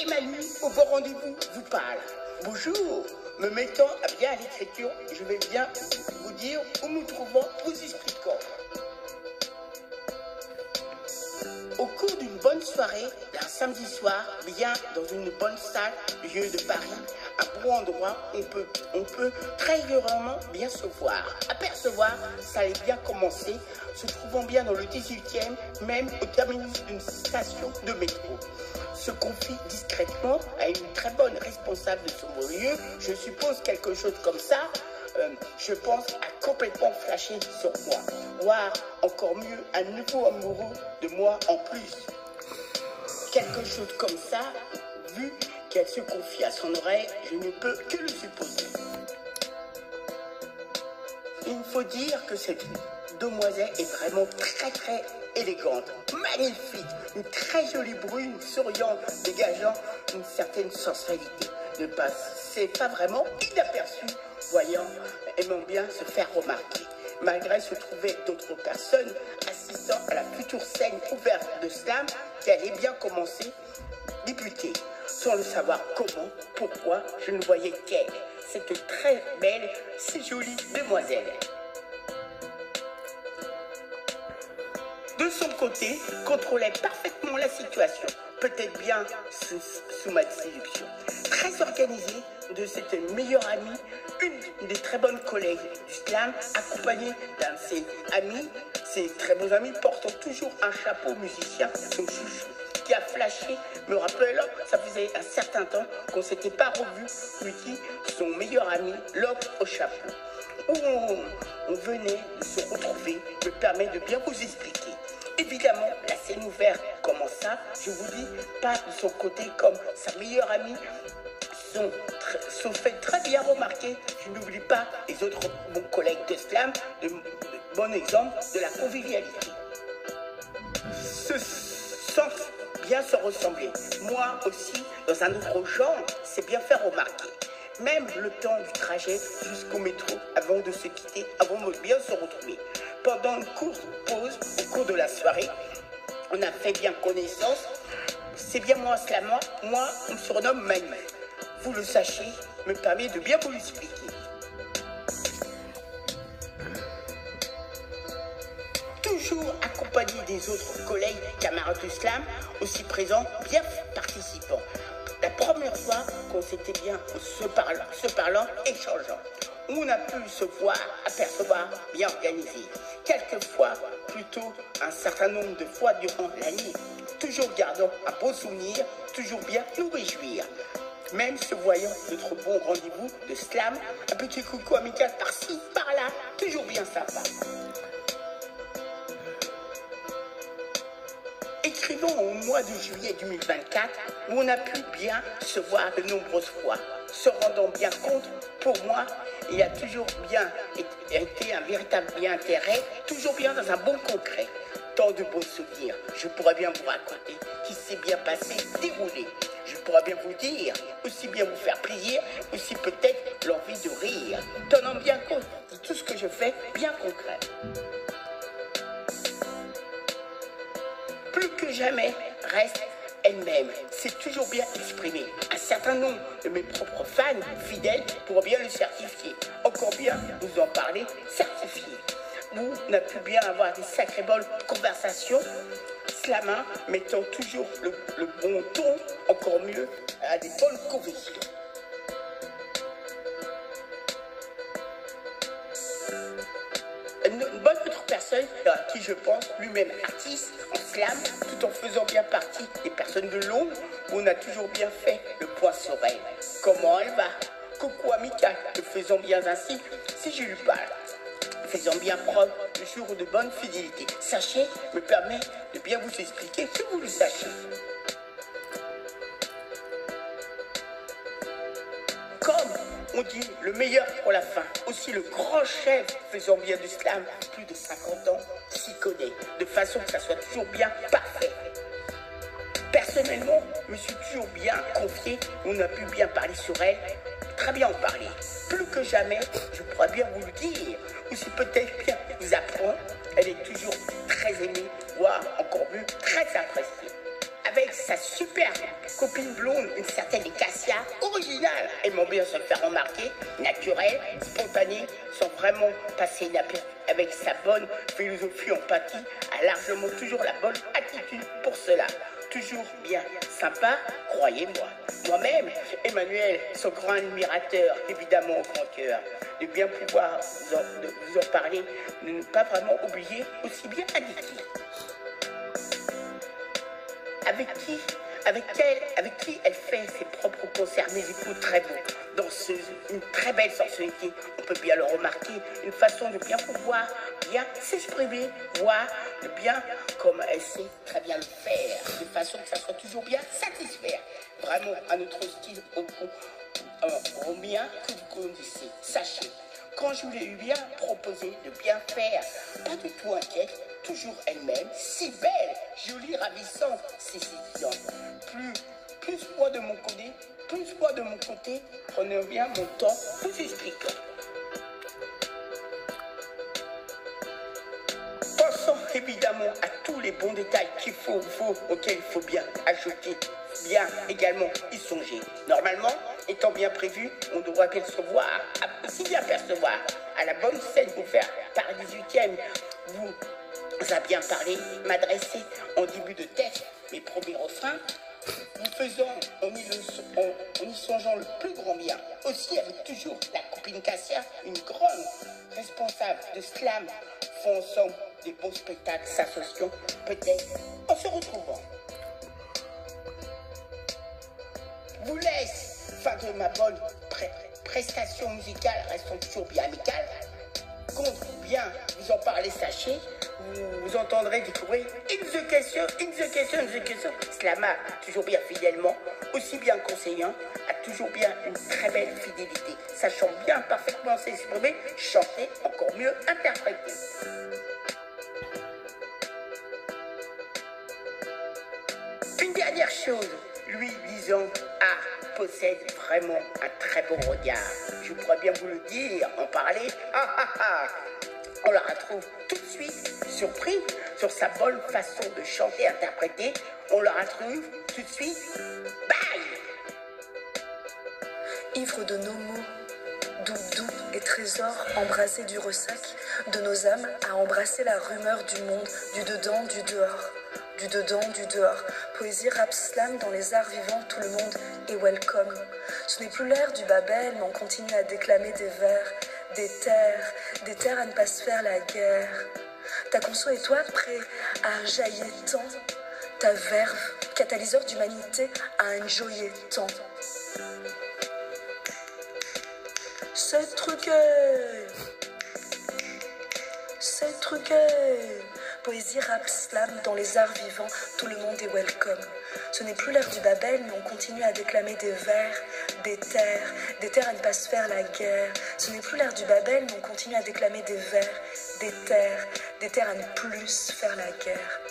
et Manu, au bon rendez-vous, vous parle. Bonjour, me mettant bien à l'écriture, je vais bien vous dire où nous trouvons, vous expliquant. Au cours d'une bonne soirée, un samedi soir, bien dans une bonne salle du vieux de Paris, un bon endroit, on peut très rarement bien se voir. Apercevoir, ça allait bien commencer, se trouvant bien dans le 18e, même au terminus d'une station de métro. Se confie discrètement à une très bonne responsable de ce lieu, je suppose quelque chose comme ça, je pense à complètement flasher sur moi, voire encore mieux, un nouveau amoureux de moi en plus. Quelque chose comme ça, vu qu'elle se confie à son oreille, je ne peux que le supposer. Il faut dire que cette demoiselle est vraiment très élégante, magnifique, une très jolie brune, souriante, dégageant une certaine sensualité. Ne passait pas vraiment inaperçue, voyant, aimant bien se faire remarquer. Malgré se trouver d'autres personnes assistant à la future scène ouverte de slam qui allait bien commencer, débuter, sans le savoir comment, pourquoi, je ne voyais qu'elle, cette très belle, si jolie demoiselle. De son côté, contrôlait parfaitement la situation, peut-être bien sous ma séduction. Très organisée de cette meilleure amie, une des très bonnes collègues du slam, accompagnée d'un de ses amis, ses très bons amis portant toujours un chapeau musicien, son chouchou, qui a flashé, me rappelle, ça faisait un certain temps qu'on ne s'était pas revu, lui qui, son meilleur ami, l'homme au chapeau. Où on venait de se retrouver, me permet de bien vous expliquer. Évidemment, la scène ouverte commença, je vous dis, pas de son côté comme sa meilleure amie, sont fait très bien remarquer. Je n'oublie pas les autres bons collègues de slam, de bon exemple de la convivialité. Sans bien se ressembler. Moi aussi, dans un autre genre, c'est bien fait remarquer. Même le temps du trajet jusqu'au métro, avant de se quitter, avant de bien se retrouver. Pendant une courte pause, au cours de la soirée, on a fait bien connaissance. C'est bien moi, slamant, moi, on me surnomme Manu. Vous le sachez, me permet de bien vous l'expliquer. Toujours accompagné des autres collègues, camarades de slam, aussi présents, bien participants. La première fois qu'on s'était bien se parlant, échangeant. On a pu se voir, apercevoir, bien organisé. Quelquefois, plutôt un certain nombre de fois durant l'année. Toujours gardant un beau souvenir, toujours bien nous réjouir. Même se voyant notre bon rendez-vous de slam, un petit coucou amical par-ci, par-là, toujours bien sympa. Écrivons au mois de juillet 2024, où on a pu bien se voir de nombreuses fois, se rendant bien compte, pour moi, il y a toujours bien été un véritable bien intérêt, toujours bien dans un bon concret. Tant de beaux souvenirs, je pourrais bien vous raconter, qui s'est bien passé, déroulé. Je pourrais bien vous dire, aussi bien vous faire plaisir, aussi peut-être l'envie de rire, tenant bien compte de tout ce que je fais, bien concret. Plus que jamais, reste elle-même, c'est toujours bien exprimé. Un certain nombre de mes propres fans fidèles pourront bien le certifier. Encore bien vous en parler, certifié. Vous n'avez pu bien avoir des sacrées bonnes conversations, slamant, mettant toujours le bon ton, encore mieux, à des bonnes convictions. Une bonne autre personne à qui je pense, lui-même artiste en slam, tout en faisant bien partie des personnes de l'ombre, où on a toujours bien fait le point sur elle. Comment elle va? Coucou amical, te faisons bien ainsi, si je lui parle. Faisant bien preuve toujours de bonne fidélité. Sachez, me permet de bien vous expliquer que vous le sachiez. Comme on dit, le meilleur pour la fin. Aussi le grand chef faisant bien du slam, plus de 50 ans, s'y connaît, de façon que ça soit toujours bien parfait. Personnellement, je me suis toujours bien confié, on a pu bien parler sur elle, très bien en parler. Plus que jamais, je pourrais bien vous le dire, ou si peut-être bien vous apprendre, elle est toujours très aimée, voire encore mieux, très appréciée. avec sa superbe copine blonde, une certaine Cassia, originale, aimant bien se faire remarquer, naturelle, spontanée, sans vraiment passer inaperçue, avec sa bonne philosophie empathie, a largement toujours la bonne attitude pour cela. Toujours bien sympa, croyez-moi. Moi-même, Emmanuel, son grand admirateur, évidemment au grand cœur, de bien pouvoir vous en parler, de ne pas vraiment oublier, aussi bien indiqué. Avec qui elle fait ses propres concerts musicaux très beaux. Danseuse, une très belle sensualité, on peut bien le remarquer, une façon de bien pouvoir bien s'exprimer, voir de bien comme elle sait très bien le faire, de façon que ça soit toujours bien satisfaire. Vraiment à notre style au bien que vous connaissez. Sachez, quand je vous l'ai eu bien proposé de bien faire, pas du tout inquiète, toujours elle-même, si belle, jolie, ravissante, c'est séduisant. Plus moi de mon côté, prenez bien mon temps, vous expliquant. Pensons évidemment à tous les bons détails auxquels il faut bien ajouter, bien également y songer. Normalement, étant bien prévu, on devra bien se voir, aussi bien percevoir, à la bonne scène vous faire par 18e, vous a bien parlé, m'adresser en début de texte, mes premiers refrains, vous faisant en y songeant le plus grand bien. Aussi avec toujours la copine Cassia, une grande responsable de slam, font ensemble des beaux spectacles, s'associant peut-être en se retrouvant. Vous laisse, fin de ma bonne prestation musicale, restons toujours bien amicales. Compte bien vous en parler, sachez, vous entendrez découvrir une question. Cela m'a toujours bien fidèlement, aussi bien conseillant, a toujours bien une très belle fidélité, sachant bien parfaitement s'exprimer, chanter, encore mieux interpréter. Une dernière chose, lui disant possède vraiment un très beau regard. Je pourrais bien vous le dire, en parler. On la retrouve tout de suite surpris sur sa bonne façon de chanter, interpréter. On la retrouve tout de suite. Bye! Ivre de nos mots, doux et trésors embrassés du ressac de nos âmes à embrasser la rumeur du monde, du dedans, du dehors. Du dedans, du dehors. Poésie, rap, slam, dans les arts vivants, tout le monde est welcome. Ce n'est plus l'ère du Babel, mais on continue à déclamer des vers, des terres à ne pas se faire la guerre. Ta conso et toi, prêt à jaillir tant, ta verve, catalyseur d'humanité, à enjoyer tant. C'est truqué. Poésie, rap, slam, dans les arts vivants, tout le monde est welcome. Ce n'est plus l'ère du Babel, mais on continue à déclamer des vers, des terres à ne pas se faire la guerre. Ce n'est plus l'ère du Babel, mais on continue à déclamer des vers, des terres à ne plus se faire la guerre.